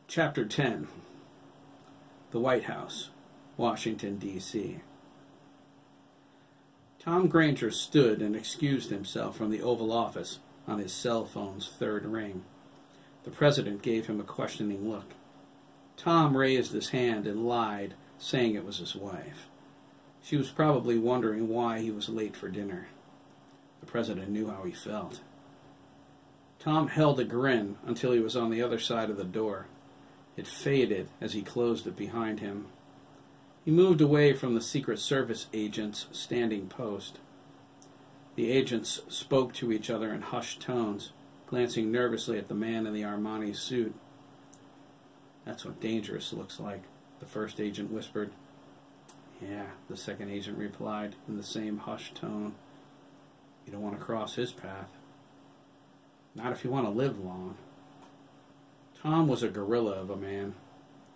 Chapter 10. The White House, Washington, D.C. Tom Granger stood and excused himself from the Oval Office on his cell phone's third ring. The president gave him a questioning look. Tom raised his hand and lied, saying it was his wife. She was probably wondering why he was late for dinner. The president knew how he felt. Tom held a grin until he was on the other side of the door. It faded as he closed it behind him. He moved away from the Secret Service agent's standing post. The agents spoke to each other in hushed tones, glancing nervously at the man in the Armani suit. "That's what dangerous looks like," the first agent whispered. "Yeah," the second agent replied in the same hushed tone. "You don't want to cross his path. Not if you want to live long." Tom was a gorilla of a man.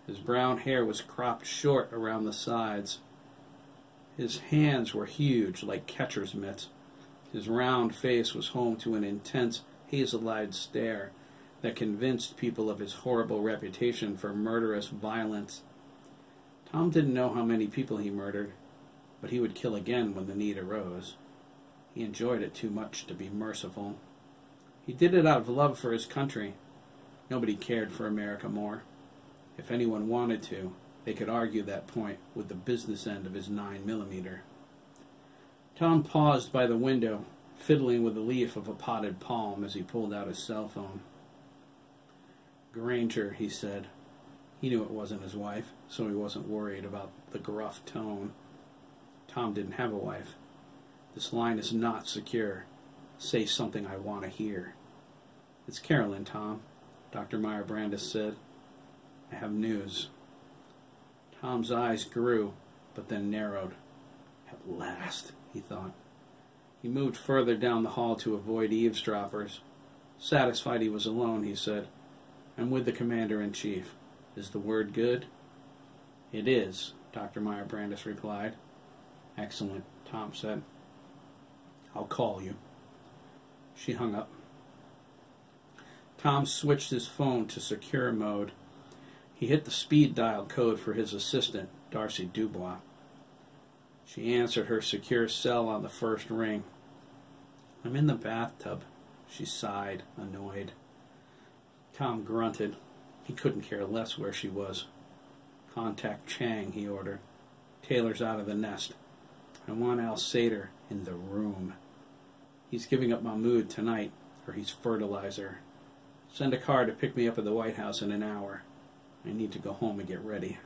His brown hair was cropped short around the sides. His hands were huge, like catcher's mitts. His round face was home to an intense, hazel-eyed stare that convinced people of his horrible reputation for murderous violence. Tom didn't know how many people he murdered, but he would kill again when the need arose. He enjoyed it too much to be merciful. He did it out of love for his country. Nobody cared for America more. If anyone wanted to, they could argue that point with the business end of his 9mm. Tom paused by the window, fiddling with the leaf of a potted palm as he pulled out his cell phone. "Granger," he said. He knew it wasn't his wife, so he wasn't worried about the gruff tone. Tom didn't have a wife. "This line is not secure. Say something I want to hear." "It's Carolyn, Tom," Dr. Meyer Brandis said. "I have news." Tom's eyes grew, but then narrowed. At last, he thought. He moved further down the hall to avoid eavesdroppers. Satisfied he was alone, he said, "I'm with the Commander-in-Chief. Is the word good?" "It is," Dr. Meyer Brandis replied. "Excellent," Tom said. "I'll call you." She hung up. Tom switched his phone to secure mode. He hit the speed dial code for his assistant, Darcy Dubois. She answered her secure cell on the first ring. "I'm in the bathtub," she sighed, annoyed. Tom grunted. He couldn't care less where she was. "Contact Chang," he ordered. "Taylor's out of the nest. I want Al Sater in the room. He's giving up Mahmoud tonight, or he's fertilizer. Send a car to pick me up at the White House in an hour. I need to go home and get ready."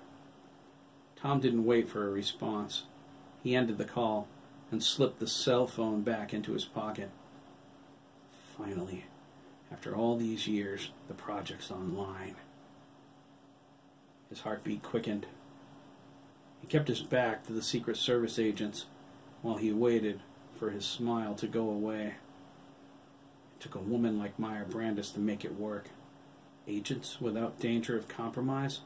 Tom didn't wait for a response. He ended the call and slipped the cell phone back into his pocket. Finally, after all these years, the project's online. His heartbeat quickened. He kept his back to the Secret Service agents while he waited for his smile to go away. It took a woman like Meyer Brandis to make it work. Agents without danger of compromise?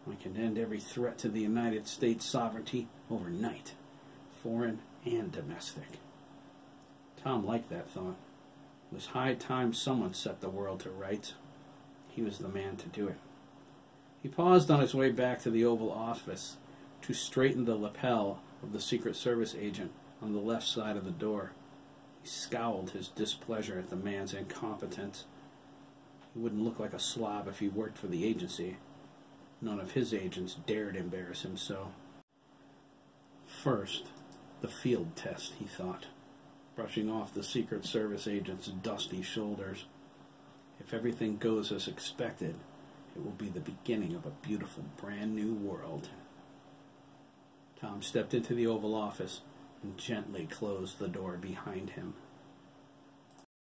I can end every threat to the United States sovereignty overnight, foreign and domestic. Tom liked that thought. It was high time someone set the world to rights. He was the man to do it. He paused on his way back to the Oval Office to straighten the lapel of the Secret Service agent on the left side of the door. He scowled his displeasure at the man's incompetence. He wouldn't look like a slob if he worked for the agency. None of his agents dared embarrass him so. First, the field test, he thought, brushing off the Secret Service agent's dusty shoulders. If everything goes as expected, it will be the beginning of a beautiful brand new world. Tom stepped into the Oval Office and gently closed the door behind him.